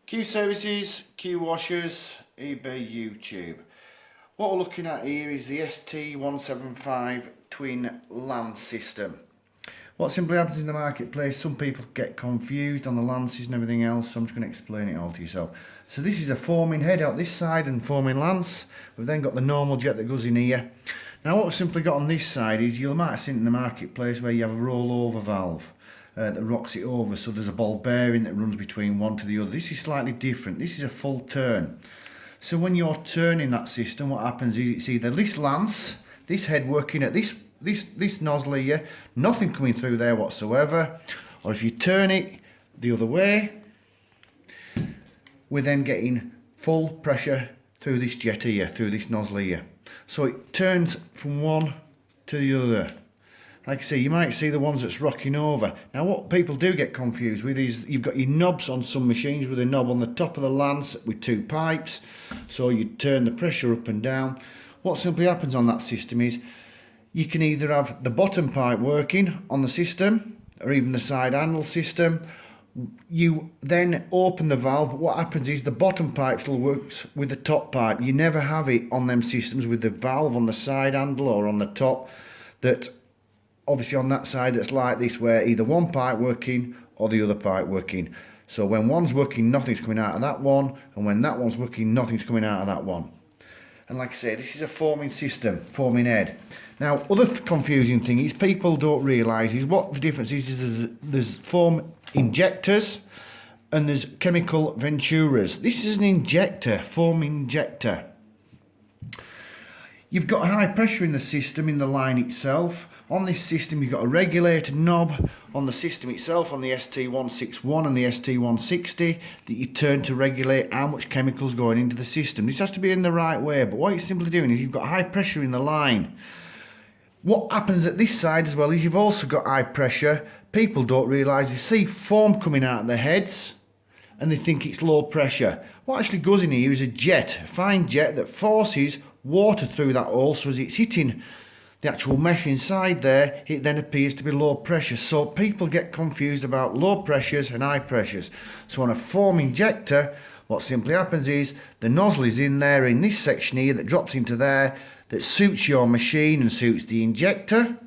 Q Services, Qwashers, eBay, YouTube. What we're looking at here is the ST175 twin lance system. What simply happens in the marketplace, some people get confused on the lances and everything else, so I'm just going to explain it all to yourself. So this is a foaming head out this side and foaming lance. We've then got the normal jet that goes in here. Now what we've simply got on this side is, you might have seen in the marketplace where you have a rollover valve that rocks it over, so there's a ball bearing that runs between one to the other. This is slightly different. This is a full turn. So when you're turning that system, what happens is it's either this lance, this head working at this nozzle here, nothing coming through there whatsoever, or if you turn it the other way, we're then getting full pressure through this jet here, through this nozzle here. So it turns from one to the other. Like I say, you might see the ones that's rocking over. Now what people do get confused with is, you've got your knobs on some machines with a knob on the top of the lance with two pipes, so you turn the pressure up and down. What simply happens on that system is, you can either have the bottom pipe working on the system, or even the side handle system. You then open the valve, but what happens is the bottom pipe still works with the top pipe. You never have it on them systems with the valve on the side handle or on the top, that obviously on that side that's like this, where either one pipe working or the other pipe working. So when one's working, nothing's coming out of that one, and when that one's working, nothing's coming out of that one. And like I say, this is a foaming system, foaming head. Now, other confusing thing is, people don't realise is what the difference is there's foam injectors and there's chemical venturas. This is an injector, foam injector. You've got high pressure in the system, in the line itself. On this system you've got a regulator knob on the system itself, on the ST161 and the ST160, that you turn to regulate how much chemical's going into the system. This has to be in the right way, but what it's simply doing is, you've got high pressure in the line. What happens at this side as well is, you've also got high pressure. People don't realise, they see foam coming out of their heads and they think it's low pressure. What actually goes in here is a jet, a fine jet that forces water through that hole, so as it's hitting the actual mesh inside there, it then appears to be low pressure. So people get confused about low pressures and high pressures. So on a foam injector, what simply happens is, the nozzle is in there in this section here that drops into there, that suits your machine and suits the injector.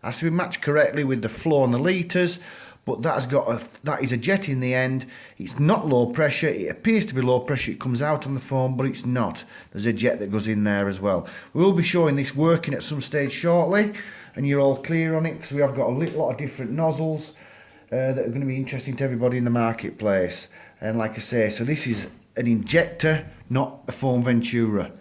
Has to be matched correctly with the flow and the litres, but that is a jet in the end. It's not low pressure. It appears to be low pressure. It comes out on the foam, but it's not. There's a jet that goes in there as well. We will be showing this working at some stage shortly, and you're all clear on it, because we have got a lot of different nozzles that are going to be interesting to everybody in the marketplace. And like I say, so this is an injector, not a foam ventura.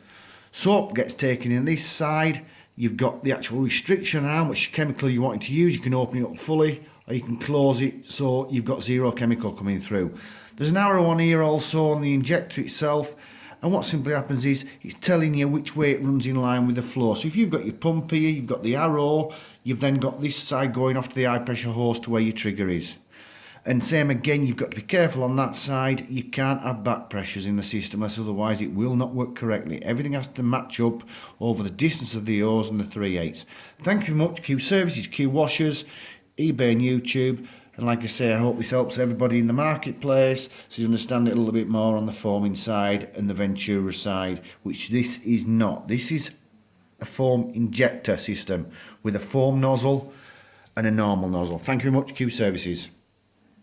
Soap gets taken in this side. You've got the actual restriction on how much chemical you want to use. You can open it up fully, or you can close it so you've got zero chemical coming through. There's an arrow on here also on the injector itself, and what simply happens is, it's telling you which way it runs in line with the flow. So if you've got your pump here, you've got the arrow, you've then got this side going off to the high pressure hose to where your trigger is. And same again, you've got to be careful on that side. You can't have back pressures in the system, as otherwise it will not work correctly. Everything has to match up over the distance of the hose and the 3/8. Thank you very much, Q Services, Qwashers, eBay and YouTube. And like I say, I hope this helps everybody in the marketplace, so you understand it a little bit more on the foaming side and the ventura side, which this is not. This is a foam injector system with a foam nozzle and a normal nozzle. Thank you very much, Q Services.